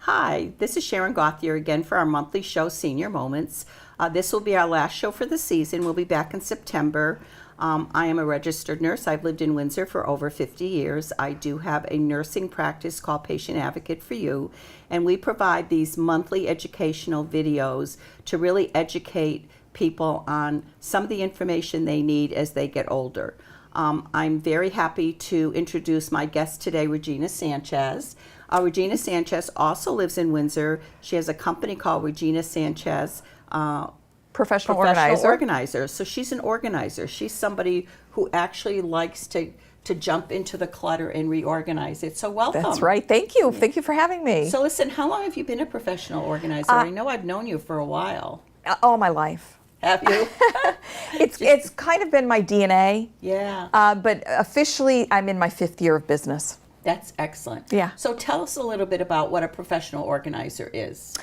Hi, this is Sharon Gauthier again for our monthly show, Senior Moments. This will be our last show for the season. We'll be back in September. I am a registered nurse. I've lived in Windsor for over 50 years. I do have a nursing practice called Patient Advocate for You, and we provide these monthly educational videos to really educate people on some of the information they need as they get older. I'm very happy to introduce my guest today, Regina Sanchez. Regina Sanchez also lives in Windsor. She has a company called Regina Sanchez Professional organizer. So she's an organizer. She's somebody who actually likes to jump into the clutter and reorganize it. So welcome. That's right. Thank you. Thank you for having me. So listen, how long have you been a professional organizer? I know I've known you for a while. All my life. Have you? It's kind of been my DNA. Yeah. But officially, I'm in my 5th year of business. That's excellent. Yeah. So tell us a little bit about what a professional organizer is.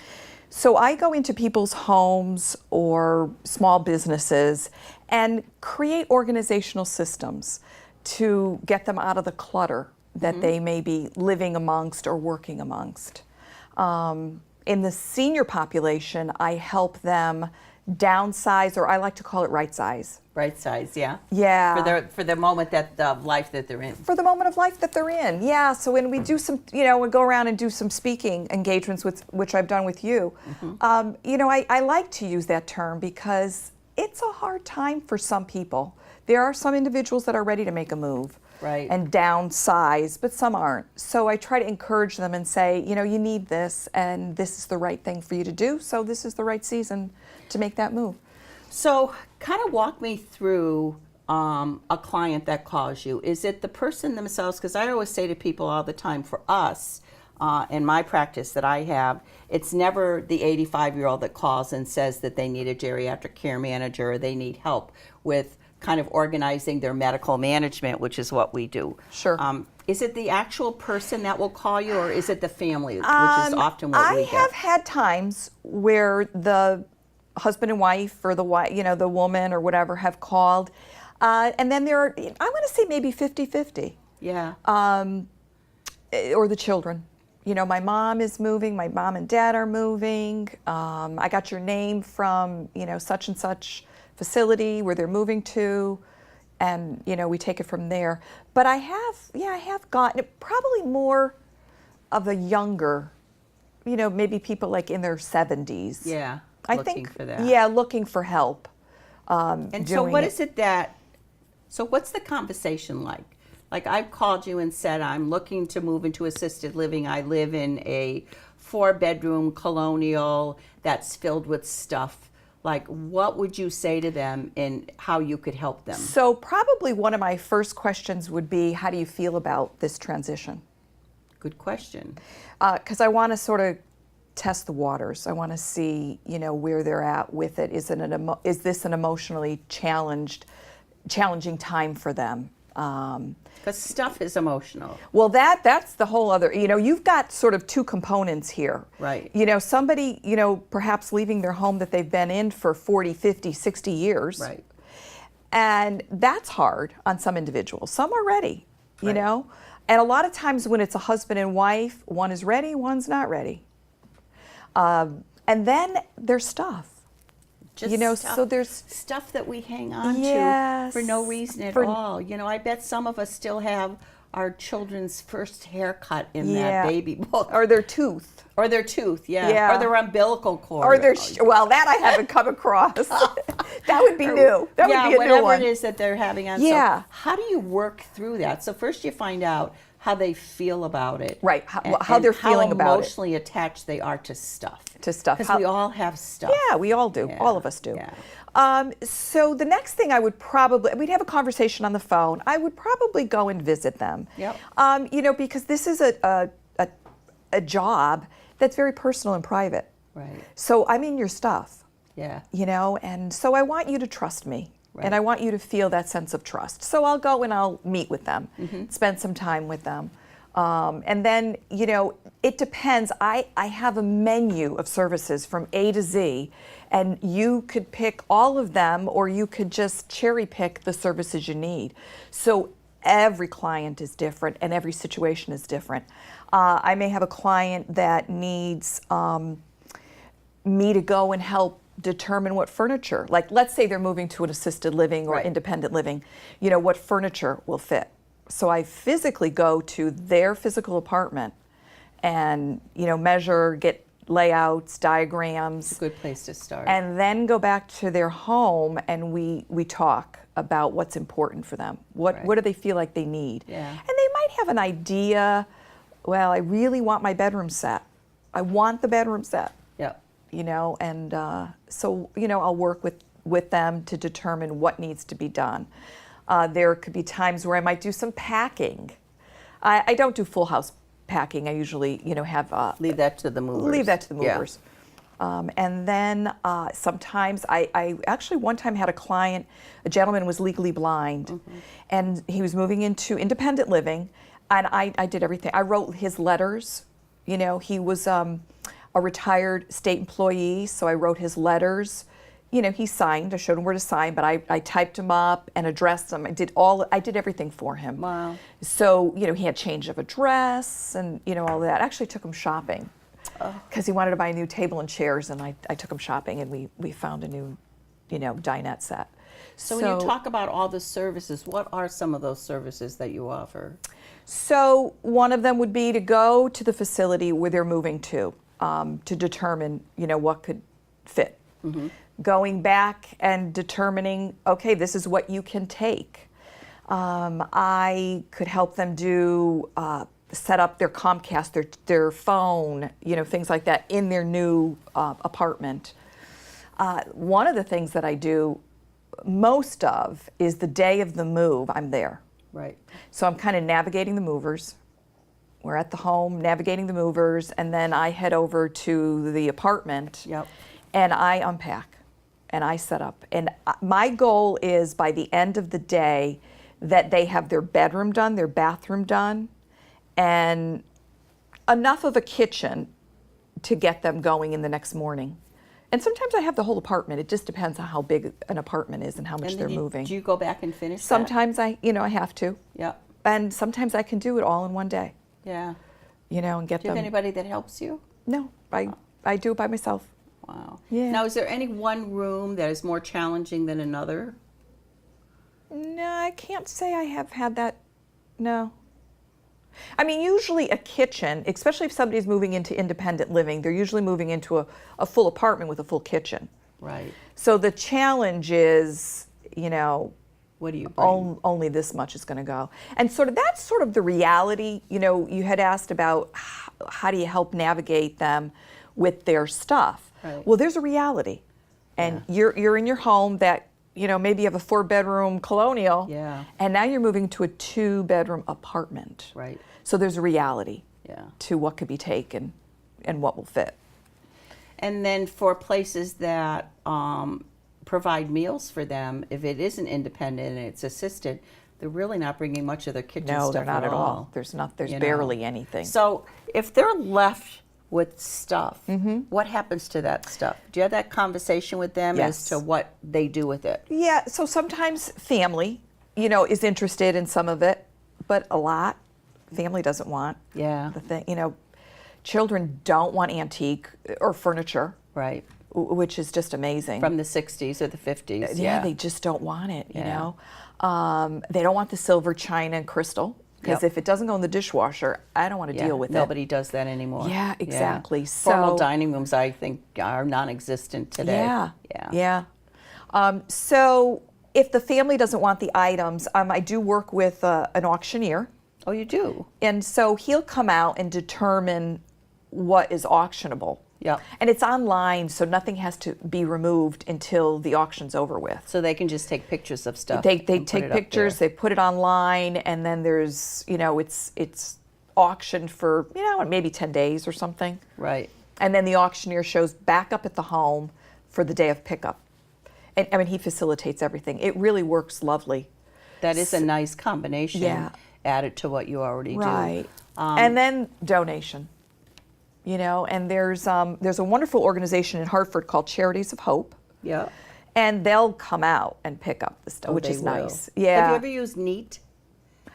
So I go into people's homes or small businesses and create organizational systems to get them out of the clutter that they may be living amongst or working amongst. In the senior population, I help them downsize, or I like to call it right size. Right size, yeah. Yeah. For the moment of life that they're in. For the moment of life that they're in, yeah. So when we do some, we go around and do some speaking engagements, which I've done with you, I like to use that term because it's a hard time for some people. There are some individuals that are ready to make a move. Right. And downsize, but some aren't. So I try to encourage them and say, you need this, and this is the right thing for you to do, so this is the right season to make that move. So kind of walk me through a client that calls you. Is it the person themselves? Because I always say to people all the time, for us, in my practice that I have, it's never the 85-year-old that calls and says that they need a geriatric care manager or they need help with kind of organizing their medical management, which is what we do. Sure. Is it the actual person that will call you, or is it the family, which is often what we get? I have had times where the husband and wife, or the woman or whatever, have called, and then there are, I want to say maybe 50-50. Yeah. Or the children. My mom is moving, my mom and dad are moving. I got your name from, such and such facility where they're moving to, and we take it from there. But I have gotten it, probably more of a younger, maybe people like in their 70s. Yeah. I looking think for that. Yeah, looking for help. And so what's the conversation like? Like, I've called you and said, I'm looking to move into assisted living. I live in a 4-bedroom colonial that's filled with stuff. Like, what would you say to them and how you could help them? So probably one of my first questions would be, how do you feel about this transition? Good question. Because I want to sort of test the waters. I want to see, where they're at with it. Is this an emotionally challenging time for them? Because stuff is emotional. Well, that's the whole other, you've got sort of two components here. Right. Somebody, perhaps leaving their home that they've been in for 40, 50, 60 years. Right. And that's hard on some individuals. Some are ready, Right. And a lot of times when it's a husband and wife, one is ready, one's not ready. And then there's stuff. Just so there's stuff that we hang on Yes. to for no reason at all. I bet some of us still have our children's first haircut in that baby book. Or their tooth. Or their tooth, Yeah. Or their umbilical cord. Or their, well, that I haven't come across. That would be new. That would be a whatever new one. it is that they're having on. Yeah. So how do you work through that? So first you find out how they feel about it. Right, how they're feeling about it. How emotionally attached they are to stuff. Because we all have stuff. Yeah, we all do. Yeah. All of us do. Yeah. So the next thing we'd have a conversation on the phone. I would probably go and visit them. Yep. Because this is a job that's very personal and private. Right. So I'm in your stuff. Yeah. And so I want you to trust me. Right. And I want you to feel that sense of trust. So I'll go and I'll meet with them, spend some time with them. And then, it depends. I have a menu of services from A to Z, and you could pick all of them, or you could just cherry pick the services you need. So every client is different and every situation is different. I may have a client that needs me to go and help determine what furniture, like let's say they're moving to an assisted living or Right. independent living, what furniture will fit. So I physically go to their physical apartment and, measure, get layouts, diagrams, Good place to start. and then go back to their home and we talk about what's important for them. What Right. what do they feel like they need? Yeah. And they might have an idea, well, I really want my bedroom set. I want the bedroom set, Yep. and so, I'll work with them to determine what needs to be done. There could be times where I might do some packing. I don't do full house packing. I usually, have Leave that to the movers. leave that to the Yeah. movers. And then sometimes I actually one time had a client, a gentleman was legally blind, and he was moving into independent living, and I did everything. I wrote his letters. He was a retired state employee, so I wrote his letters. He signed. I showed him where to sign, but I typed them up and addressed them. I did everything for him. Wow. So, he had change of address and, all that. I actually took him shopping because he wanted to buy a new table and chairs, and I took him shopping, and we found a new, dinette set. So when you talk about all the services, what are some of those services that you offer? So one of them would be to go to the facility where they're moving to determine, what could fit. Going back and determining, okay, this is what you can take. I could help them do set up their Comcast, their phone, things like that in their new apartment. One of the things that I do most of is the day of the move, I'm there. Right. So I'm kind of navigating the movers. We're at the home, navigating the movers, and then I head over to the apartment. Yep. And I unpack and I set up. And my goal is by the end of the day that they have their bedroom done, their bathroom done, and enough of a kitchen to get them going in the next morning. And sometimes I have the whole apartment. It just depends on how big an apartment is and how much And they're then moving. do you go back and finish that? Sometimes I have to. Yep. And sometimes I can do it all in one day, Yeah. and get Do you have them. anybody that helps you? No, I do it by myself. Wow. Yeah. Now, is there any one room that is more challenging than another? No, I can't say I have had that. No. I mean, usually a kitchen, especially if somebody's moving into independent living, they're usually moving into a full apartment with a full kitchen. Right. So the challenge is, What do you bring? only this much is going to go. And that's sort of the reality. You had asked about how do you help navigate them with their stuff. Right. Well, there's a reality. And you're in your home that, maybe you have a 4-bedroom colonial. Yeah. And now you're moving to a 2-bedroom apartment. Right. So there's a reality Yeah. to what could be taken and what will fit. And then for places that provide meals for them, if it isn't independent and it's assisted, they're really not bringing much of their kitchen No, stuff they're not at all. There's you know. barely anything. So if they're left with stuff, Mm-hmm. what happens to that stuff? Do you have that conversation with them Yes. as to what they do with it? Yeah, so sometimes family, is interested in some of it, but a lot family doesn't want. Yeah. The thing, children don't want antique or furniture, Right. which is just amazing. From the 60s or the 50s. yeah, they just don't want it, Yeah. They don't want the silver, china, and crystal, because Yep. if it doesn't go in the dishwasher, I don't want to Yeah, deal with it. nobody does that anymore. Yeah, exactly. Formal So- dining rooms, I think, are non-existent today. Yeah. Yeah. So if the family doesn't want the items, I do work with an auctioneer. Oh, you do? And so he'll come out and determine what is auctionable. Yep. And it's online, so nothing has to be removed until the auction's over with. So they can just take pictures of stuff. They and put take it up pictures, there. they put it online, and then there's, it's auctioned for, maybe 10 days or something. Right. And then the auctioneer shows back up at the home for the day of pickup. And I mean, he facilitates everything. It really works lovely. That is a nice combination. Yeah. Added to what you already Right. do. And then donation. And there's a wonderful organization in Hartford called Charities of Hope, Yeah. and they'll come out and pick up the stuff, Oh, which they is will. nice. Yeah. Have you ever used Neat?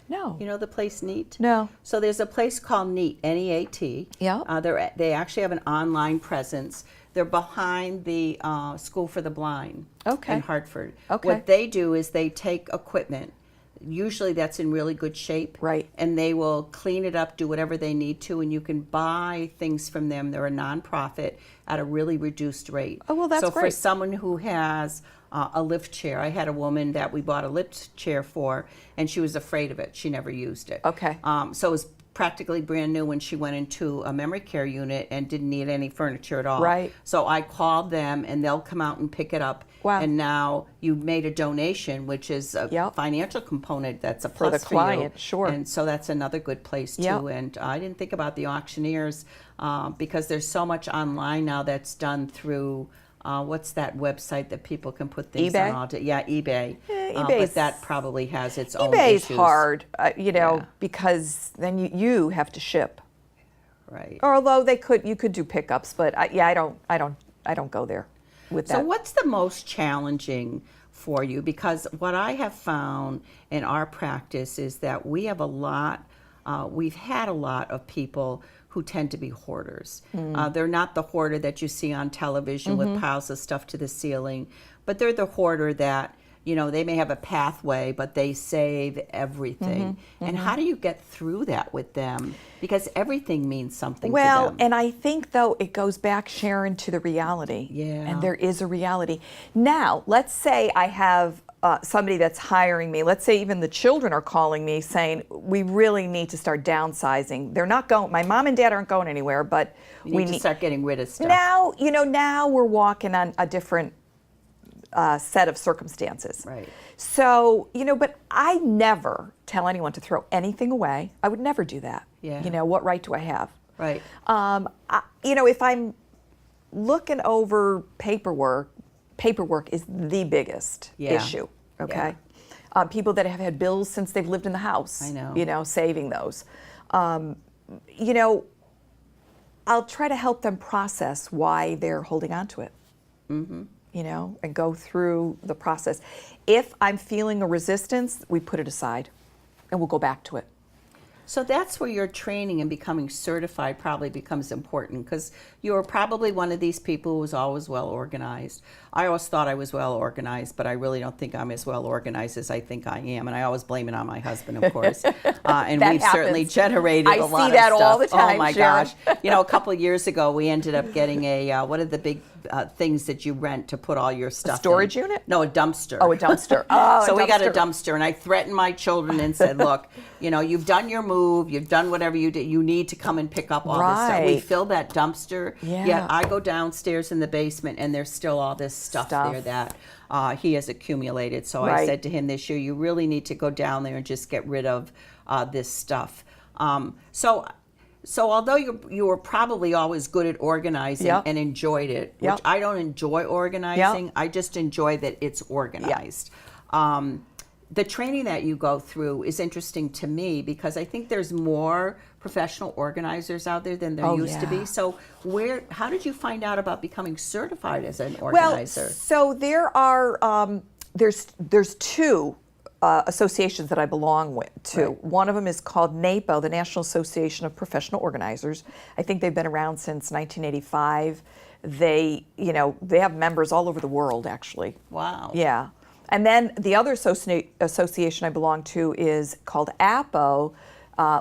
No. You know the place Neat? No. So there's a place called Neat, N-E-A-T. Yeah. They actually have an online presence. They're behind the School for the Blind Okay. in Hartford. Okay. What they do is they take equipment, usually that's in really good shape. Right. And they will clean it up, do whatever they need to, and you can buy things from them. They're a nonprofit at a really reduced rate. Oh, well, that's so for great. someone who has a lift chair, I had a woman that we bought a lift chair for, and she was afraid of it. She never used it. Okay. So it was practically brand new when she went into a memory care unit and didn't need any furniture at all. Right. So I called them, and they'll come out and pick it up. Wow. And now you've made a donation, which is a Yep. financial component that's a For plus the client, you. sure. And so that's another good place too. Yep. And I didn't think about the auctioneers because there's so much online now that's done through what's that website that people can put things eBay? on? Yeah, eBay. Yeah, but eBay's- that probably has its own eBay's issues. hard, Yeah. because then you have to ship. Right. Or although you could do pickups, but I don't go there with that. So what's the most challenging for you? Because what I have found in our practice is that we have we've had a lot of people who tend to be hoarders. They're not the hoarder that you see on television with piles of stuff to the ceiling, but they're the hoarder that, they may have a pathway, but they save everything. And how do you get through that with them? Because everything means something to Well, them. and I think, though, it goes back, Sharon, to the reality. Yeah. And there is a reality. Now, let's say I have somebody that's hiring me. Let's say even the children are calling me saying, we really need to start downsizing. They're not going, my mom and dad aren't going anywhere, but We need to start getting rid of stuff. now, now we're walking on a different set of circumstances. Right. So, but I never tell anyone to throw anything away. I would never do that. Yeah. What right do I have? Right. If I'm looking over paperwork is the biggest Yeah. issue, okay? People that have had bills since they've lived in the house. I know. Saving those. I'll try to help them process why they're holding on to it. Mm-hmm. And go through the process. If I'm feeling a resistance, we put it aside and we'll go back to it. So that's where your training and becoming certified probably becomes important, because you're probably one of these people who was always well organized. I always thought I was well organized, but I really don't think I'm as well organized as I think I am. And I always blame it on my husband, of course. And That we've certainly happens. generated I a lot see of that stuff. all the time, Oh my Sharon. gosh. A couple of years ago, we ended up getting what are the big things that you rent to put all your stuff in? storage unit? No, a dumpster. Oh, a dumpster. Oh, So a we got a dumpster. dumpster, and I threatened my children and said, look, you've done your move, you've done whatever you did, you need to come and pick up all this stuff. We Right. filled that dumpster, Yeah. yet I go downstairs in the basement and there's still all this stuff there that he has accumulated. So I Right. said to him this year, you really need to go down there and just get rid of this stuff. So although you were probably always good at organizing Yep. and enjoyed it, which Yep. I don't enjoy organizing, I just enjoy that it's organized. The training that you go through is interesting to me because I think there's more professional organizers out there than there Oh, used to yeah. be. So how did you find out about becoming certified as an Well, organizer? so there are there's two associations that I belong to. Right. One of them is called NAPO, the National Association of Professional Organizers. I think they've been around since 1985. They have members all over the world, actually. Wow. Yeah. And then the other association I belong to is called APO,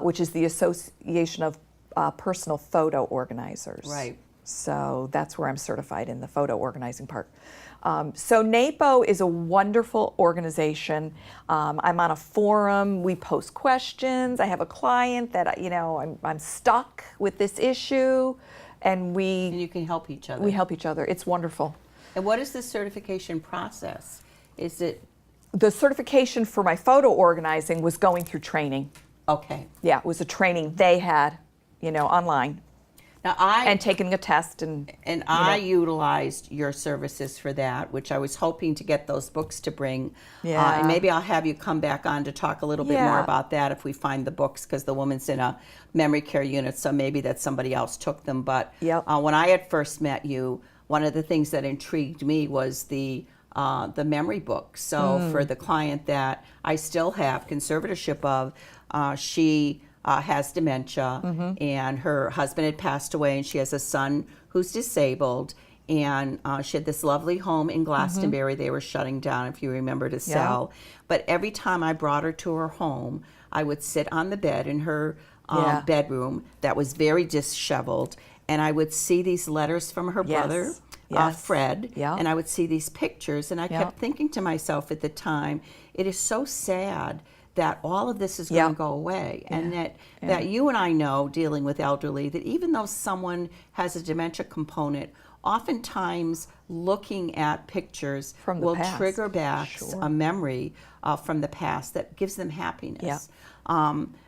which is the Association of Personal Photo Organizers. Right. So that's where I'm certified in the photo organizing part. So NAPO is a wonderful organization. I'm on a forum. We post questions. I have a client that I'm stuck with this issue, and And you can help each other. we help each other. It's wonderful. And what is the certification process? Is it The certification for my photo organizing was going through training. okay? Yeah, it was a training they had, online, Now and taking a test and I utilized your services for that, which I was hoping to get those books to bring. Yeah. And maybe I'll have you come back on to talk a little bit more Yeah. about that if we find the books, because the woman's in a memory care unit, so maybe that somebody else took them. But Yep. when I had first met you, one of the things that intrigued me was the memory book. So for the client that I still have conservatorship of, She has dementia, and her husband had passed away, and she has a son who's disabled. And she had this lovely home in Glastonbury. They were shutting down, if you remember, to sell. But every time I brought her to her home, I would sit on the bed in her bedroom that was very disheveled, and I would see these letters from her brother, Fred, and I would see these pictures, and I kept thinking to myself at the time, it is so sad that all of this is going to go away, and that you and I know, dealing with elderly, that even though someone has a dementia component, oftentimes looking at pictures From the will past. trigger back a memory from the past that gives them happiness.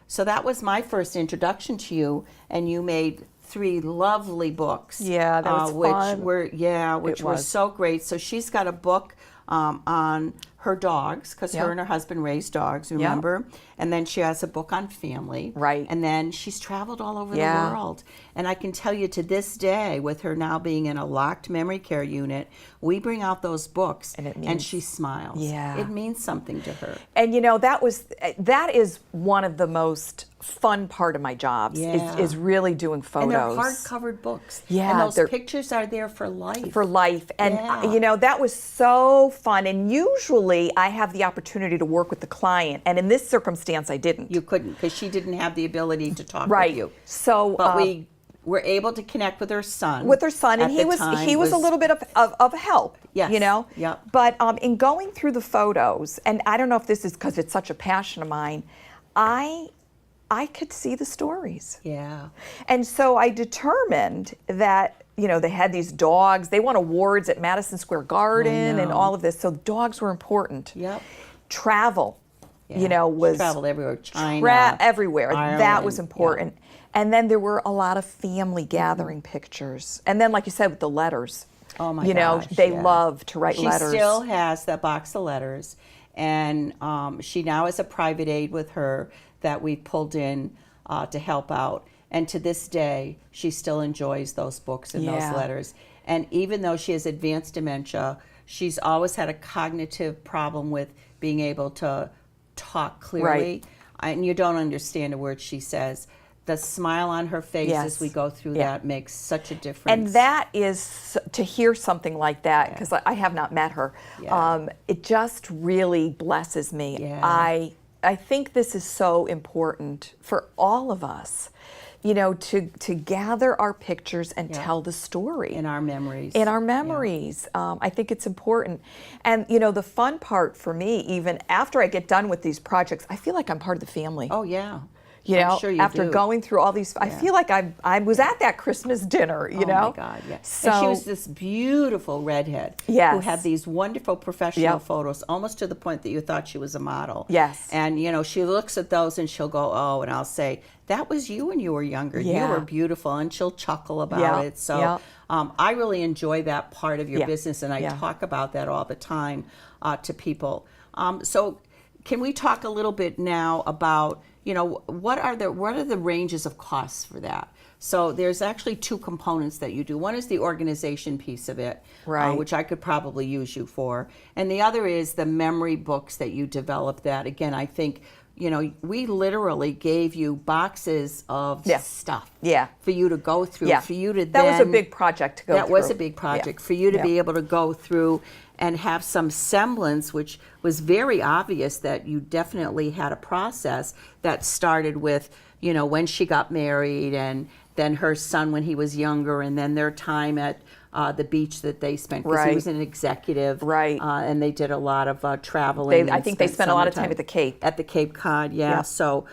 So that was my first introduction to you, and you made 3 lovely books. Yeah, that was which fun. Which were so great. So she's got a book on her dogs, because her and her husband raised dogs, remember? And then she has a book on family. Right. And then she's traveled all over the world. And I can tell you, to this day, with her now being in a locked memory care unit, we bring out those books and she smiles. Yeah. It means something to her. And that is one of the most fun part of my jobs is really doing photos. And they're hard-covered books. Yeah, And those pictures are there for life. For life. And, that was so fun. And usually I have the opportunity to work with the client. And in this circumstance, I didn't. You couldn't, because she didn't have the ability to talk Right. with you. So, But we were able to connect with her son. And he was a little bit of help. Yes. Yep. But in going through the photos, and I don't know if this is because it's such a passion of mine, I could see the stories. Yeah. And so I determined that, they had these dogs. They won awards at Madison Square Garden and all of this. So dogs were important. Yep. Travel, Yeah. was... Traveled everywhere. China. Everywhere. Ireland. That was important. And then there were a lot of family gathering pictures. And then, like you said, with the letters. Oh, my gosh. They love to write letters. She still has that box of letters. And she now has a private aide with her that we pulled in to help out. And to this day, she still enjoys those books and those letters. And even though she has advanced dementia, she's always had a cognitive problem with being able to talk clearly. And you don't understand a word she says. The smile on her face as we go through that makes such a difference. And that is, to hear something like that, because I have not met her, it just really blesses me. Yeah. I think this is so important for all of us, to gather our pictures and tell the story. In our memories. In our memories. I think it's important. And, the fun part for me, even after I get done with these projects, I feel like I'm part of the family. Oh, yeah. I'm sure you after do. going through all these, I feel like I was at that Christmas dinner, Oh, my God, yes. So, and she was this beautiful redhead who had these wonderful professional photos, almost to the point that you thought she was a model. Yes. And, she looks at those and she'll go, oh, and I'll say, that was you when you were younger. You were beautiful. And she'll chuckle about it. So I really enjoy that part of your business, and I talk about that all the time to people. So can we talk a little bit now about, what are the ranges of costs for that? So there's actually 2 components that you do. One is the organization piece of it, which I could probably use you for. And the other is the memory books that you develop that, again, I think, we literally gave you boxes of stuff for you to go through, for you to That was a big project to go through. That was a big project for you to be able to go through and have some semblance, which was very obvious that you definitely had a process that started with, when she got married, and then her son when he was younger, and then their time at the beach that they spent, because he was an executive, and they did a lot of traveling. I think they spent a lot of time at the Cape. At the Cape Cod, So,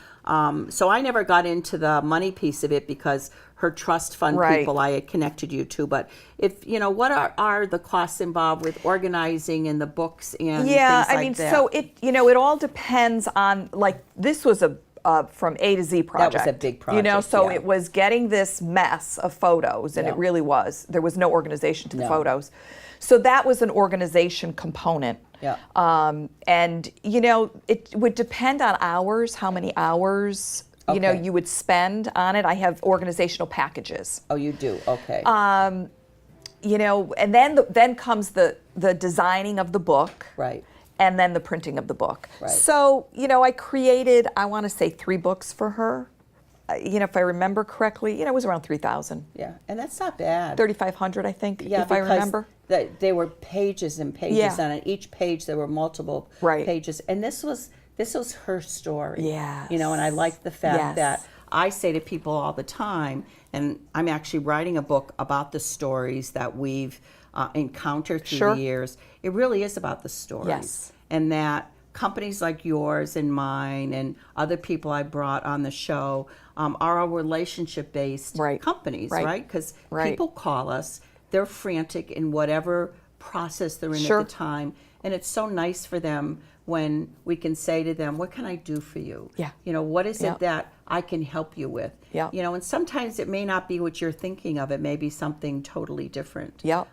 so I never got into the money piece of it, because her trust fund people I had connected you to. But if what are the costs involved with organizing and the books and things like that? So it all depends on, like, this was a from A to Z project. That was a big project. So it was getting this mess of photos, and it really was. There was no organization to the photos. So that was an organization component. And, it would depend on hours, how many hours, you would spend on it. I have organizational packages. Oh, you do? Okay. And then comes the designing of the book. Right. and then the printing of the book. Right. So, I created, I want to say 3 books for her. If I remember correctly, it was around 3,000. Yeah, and that's not bad. 3,500, I think, Yeah, if I because remember. they were pages and pages, Yeah. and on each page there were multiple Right. pages, and this was her story. Yes. And I like the fact Yes. that I say to people all the time, and I'm actually writing a book about the stories that we've encountered through Sure. the years. It really is about the stories, Yes. and that companies like yours and mine and other people I brought on the show are all relationship-based Right. companies, Right. right? Because Right. people call us, they're frantic in whatever process they're in Sure. at the time, and it's so nice for them when we can say to them, what can I do for you? Yeah. What is Yeah. it that I can help you with? Yeah. And sometimes it may not be what you're thinking of. It may be something totally different. Yeah.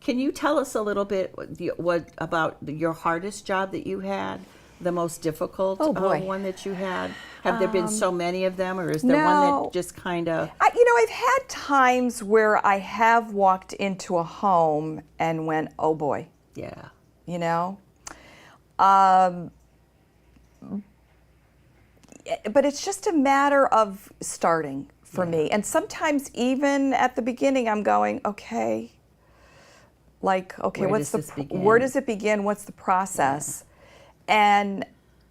Can you tell us a little bit what about your hardest job that you had, the most difficult Oh, boy. one that you had? Have there been so many of them, or is there one No. that just kind of? I've had times where I have walked into a home and went, oh boy, Yeah. But it's just a matter of starting for me. And sometimes even at the beginning, I'm going, okay, Where what's does this begin? where does it begin? What's the process? And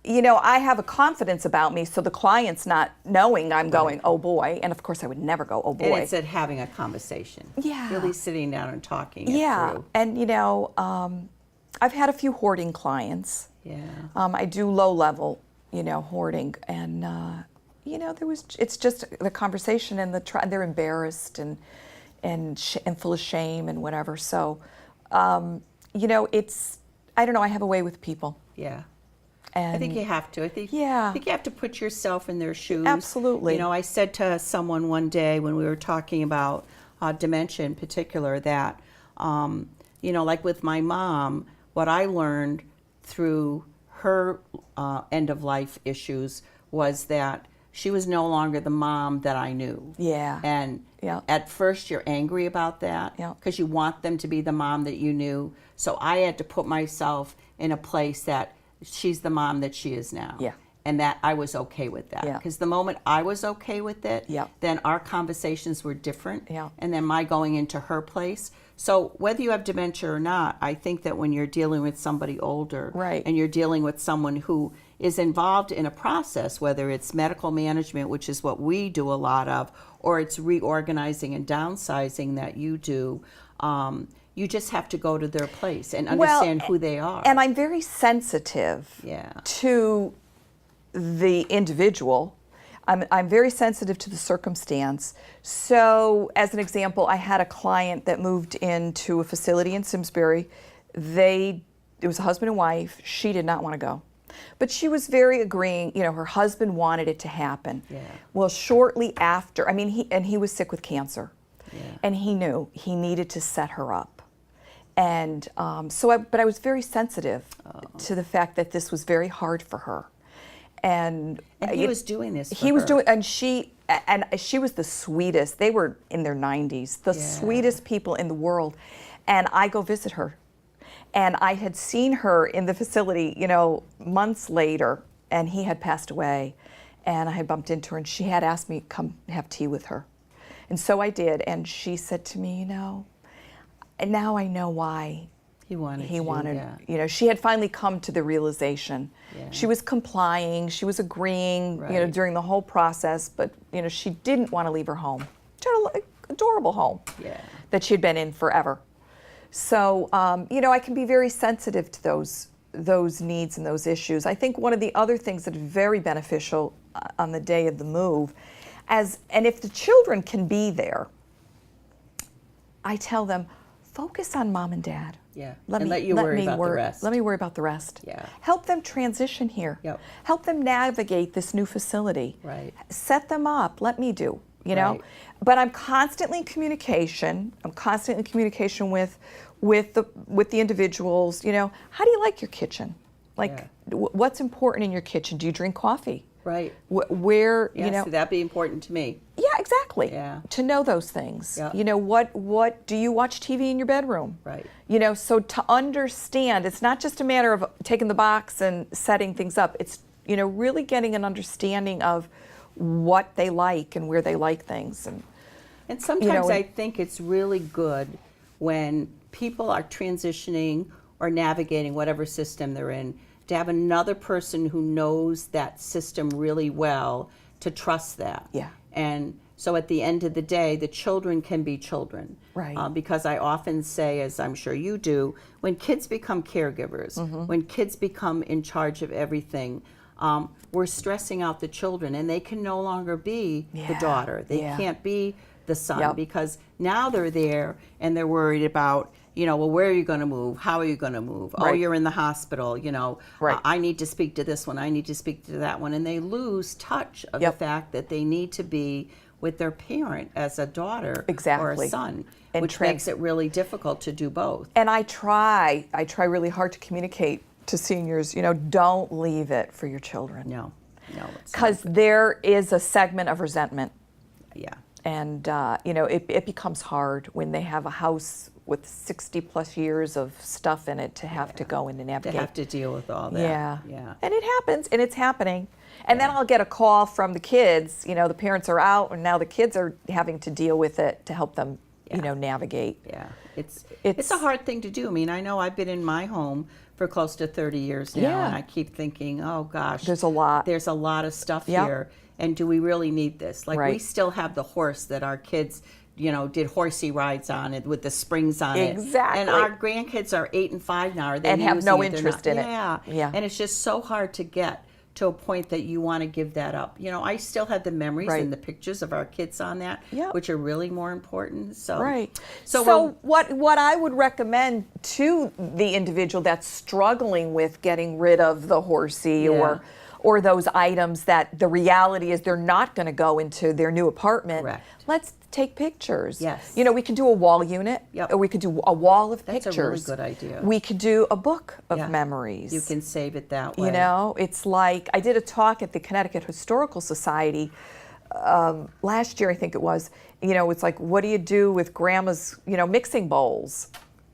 I have a confidence about me, so the client's not knowing I'm going, oh boy. And of course, I would never go, oh boy. And it's at having a conversation. Yeah. Really sitting down and talking it Yeah, through. and I've had a few hoarding clients. Yeah. I do low level, hoarding, and it's just the conversation and they're embarrassed and full of shame and whatever. So, it's I don't know. I have a way with people. Yeah. And I think you have to. I think you have to put yourself in their shoes. Absolutely. I said to someone one day when we were talking about dementia in particular that, like with my mom, what I learned through her end of life issues was that she was no longer the mom that I knew. Yeah. And Yeah. at first you're angry about that Yeah. because you want them to be the mom that you knew. So I had to put myself in a place that she's the mom that she is now. Yeah. And that I was okay with that. Yeah. Because the moment I was okay with it, Yeah. then our conversations were different. Yeah. And then my going into her place. So whether you have dementia or not, I think that when you're dealing with somebody older, Right. and you're dealing with someone who is involved in a process, whether it's medical management, which is what we do a lot of, or it's reorganizing and downsizing that you do, you just have to go to their place and understand who they are. And I'm very sensitive Yeah. to the individual. I'm very sensitive to the circumstance. So, as an example, I had a client that moved into a facility in Simsbury. It was a husband and wife. She did not want to go. But she was very agreeing, her husband wanted it to happen. Yeah. Well, shortly after, he was sick with cancer. Yeah. And he knew he needed to set her up. And but I was very sensitive to the fact that this was very hard for her. And he was doing this for He was her. doing, and she was the sweetest. They were in their 90s, the Yeah. sweetest people in the world. And I go visit her. And I had seen her in the facility, months later, and he had passed away. And I had bumped into her, and she had asked me to come have tea with her. And so I did. And she said to me, and now I know why He wanted he to, wanted, yeah. she had finally come to the realization. Yeah. She was complying, she was agreeing, Right. during the whole process, but, she didn't want to leave her home. She had an adorable home Yeah. that she had been in forever. So, I can be very sensitive to those needs and those issues. I think one of the other things that is very beneficial on the day of the move, and if the children can be there, I tell them, focus on mom and dad. Yeah. And let you worry about the rest. Let me worry about the rest. Yeah. Help them transition here. Yep. Help them navigate this new facility. Right. Set them up. Let me do. Right. But I'm constantly in communication. I'm constantly in communication with the individuals. How do you like your kitchen? What's important in your kitchen? Do you drink coffee? Right. Where Yes, that'd be important to me. Yeah, Yeah, exactly. Yeah. To know those things. Yeah. You know, what do you watch TV in your bedroom? Right. You know, so to understand, it's not just a matter of taking the box and setting things up. It's, you know, really getting an understanding of what they like and where they like things. And sometimes and- I think it's really good when people are transitioning or navigating whatever system they're in to have another person who knows that system really well to trust that. Yeah. And so at the end of the day, the children can be children. Right. Because I often say, as I'm sure you do, when kids become caregivers, when kids become in charge of everything, we're stressing out the children, and they can no longer be the Yeah. daughter. They Yeah. can't be the son Yep. because now they're there and they're worried about, you know, well, where are you going to move? How are you going to move? Oh, Right. you're in the hospital, you know. Right. I need to speak to this one. I need to speak to that one. And they lose touch of Yep. the fact that they need to be with their parent as a daughter or a Exactly. son, And which makes it really difficult to do both. And I try really hard to communicate to seniors, you know, don't leave it for your children. No, it's not Because good. there is a segment of resentment. Yeah. And, you know, it becomes hard when they have a house with 60 plus years of stuff in it to have to go in and To navigate. have to deal with all that. Yeah. Yeah. And it happens, and it's happening. And then I'll get a call from the kids, you know, the parents are out, and now the kids are having to deal with it to help them, you Yeah. know, navigate. Yeah, it's It's- a hard thing to do. I mean, I know I've been in my home for close to 30 years now, Yeah. and I keep thinking, oh gosh, There's a lot. There's a lot of stuff Yep. here, and do we really need this? Like we Right. still have the horse that our kids, you know, did horsey rides on it with the springs on it. Exactly. And our grandkids are 8 and 5 now. Are they And have using no it? They're interest not. in it. Yeah. Yeah. And it's just so hard to get to a point that you want to give that up. You know, I still have the memories Right. and the pictures of our kids on that, Yep. which are really more important. So Right. So, So what I would recommend to the individual that's struggling with getting rid of the horsey Yeah. or those items that the reality is they're not going to go into their new apartment. Correct. Let's take pictures. Yes. You know, we could do a wall unit, Yep. or we could do a wall of That's a pictures. really good idea. We could do a book of Yeah. memories. You can save it that way. You know, it's like I did a talk at the Connecticut Historical Society last year, I think it was. You know, it's like, what do you do with grandma's, you know, mixing bowls?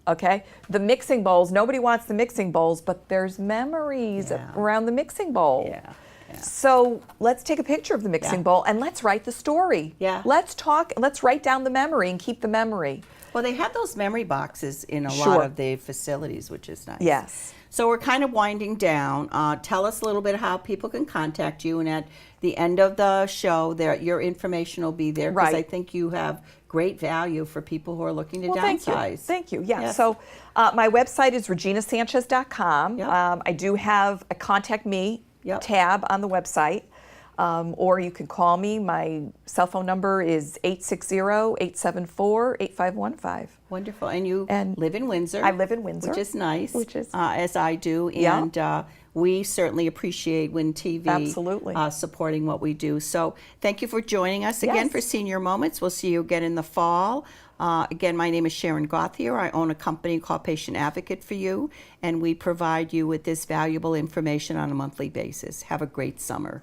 Okay, the mixing bowls. Nobody wants the mixing bowls, but there's memories Yeah. around the mixing bowl. Yeah. Yeah. So let's take a picture of the mixing Yeah. bowl and let's write the story. Yeah. Let's talk. Let's write down the memory and keep the memory. Well, they have those memory boxes in a Sure. lot of the facilities, which is nice. Yes. So we're kind of winding down. Tell us a little bit how people can contact you, and at the end of the show, your information will be there because Right. I think you have great value for people who are looking to Well, downsize. Thank you. Yeah. Yes. So my website is reginasanchez.com. Yep. I do have a contact me Yep. tab on the website. Or you can call me. My cell phone number is 860-874-8515. Wonderful. And you And live in Windsor. I live in Windsor, Which is nice. which is- as I do. Yeah. And we certainly appreciate Win TV Absolutely. Supporting what we do. So thank you for joining us again Yes. for Senior Moments. We'll see you again in the fall. Again, my name is Sharon Gauthier. I own a company called Patient Advocate for You, and we provide you with this valuable information on a monthly basis. Have a great summer.